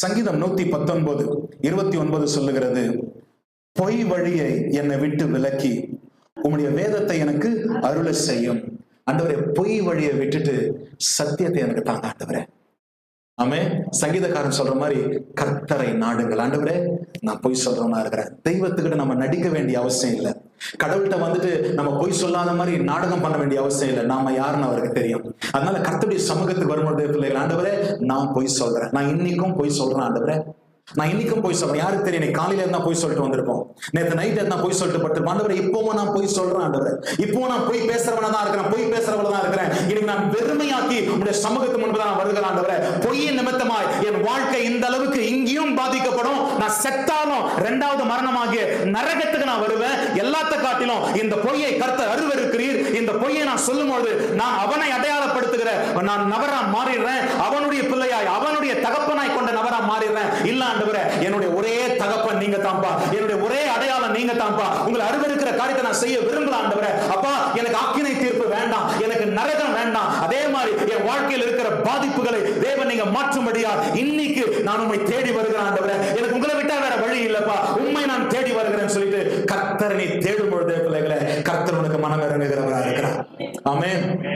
சங்கீதம் 119:29 சொல்லுகிறது, பொய் வழியை என்னை விட்டு விலக்கி உம்முடைய வேதத்தை எனக்கு அருள செய்யும். ஆண்டவரே, பொய் வழியை விட்டுட்டு சத்தியத்தை எனக்கு தாங்க ஆண்டவரே. ஆமே, சங்கீதக்காரன் சொல்ற மாதிரி கர்த்தரை நாடுங்கள். ஆண்டவரே, நான் பொய் சொல்றவனா இருக்கிறேன். தெய்வத்துக்கிட்ட நம்ம நடிக்க வேண்டிய அவசியம் இல்லை. கடவுள்கிட்ட வந்துட்டு நம்ம பொய் சொல்லாத மாதிரி நாடகம் பண்ண வேண்டிய அவசியம் இல்லை. நாம யாருன்னு அவருக்கு தெரியும். அதனால கர்த்தருடைய சமூகத்துக்கு வரும்போது பிள்ளைகள், ஆண்டவரே நான் பொய் சொல்றேன், நான் இன்னைக்கும் பொய் சொல்றேன் ஆண்டவரே, நான் இன்னைக்கும் போய் சொல்றேன். யாருக்கு தெரியும், நீ காலையில இருந்தா போய் சொல்லிட்டு வந்திருப்போம், நேற்று நைட் இருந்தா போய் சொல்லிட்டு பட்டிருப்போம். ஆண்டவரே, இப்பவும் நான் போய் சொல்றேன் ஆண்டவரே, இப்போ நான் போய் பேசுறவனா தான் இருக்கிறேன், போய் பேசுறவள தான் இருக்கிறேன். இன்னைக்கு நான் வெறுமையாக்கி உங்களுடைய சமூகத்து முன்பு நான் வருகிறேன் ஆண்டவரே. பொய்யின் நிமித்தமாய் என் வாழ்க்கை இந்த அளவுக்கு இங்கேயும் பாதிக்கப்படும். நான் செத்தாலும் இரண்டாவது மரணமாகிய நரகத்துக்கு நான் வருவேன். எல்லாத்த காட்டிலும் இந்த பொய்யை கர்த்தர் அருவருக்கிறீர். இந்த பொய்யை நான் சொல்லும் பொழுது நான் அவனை அடையாளப்படுத்துகிற நான் நபரா மாறிடுறேன். அவனுடைய பிள்ளையாய், அவனுடைய தகப்பனாய் கொண்ட நபரா மாறிடுறேன். இல்ல ஆண்டவரே, என்னுடைய ஒரே தகப்பன் நீங்க தான்ப்பா, என்னுடைய ஒரே அடையாளம் நீங்க தான்ப்பா. உங்களை அருவருக்கிற காரியத்தை நான் செய்ய விரும்பல ஆண்டவரே. அப்பா, எனக்கு ஆக்கினை தீர்ப்பு வேண்டாம், எனக்கு நரகம் வேண்டாம். அதே மாதிரி என் வாழ்க்கையில் இருக்கிற பாதிப்புகளை தேவன் நீங்க மாற்றும்படியா இன்னைக்கு நான் உம்மை தேடி வருகிறேன் ஆண்டவரே. எனக்கு உங்களை விட்டா வேற வழி இல்லப்பா, உண்மை நான் தேடி வருகிறேன்னு சொல்லிட்டு கர்த்தரை நீ தேடும் பொழுது பிள்ளைகளை, கர்த்தர் உனக்கு மனம் இறங்குகிறவரா இருக்கிறார். ஆமென்.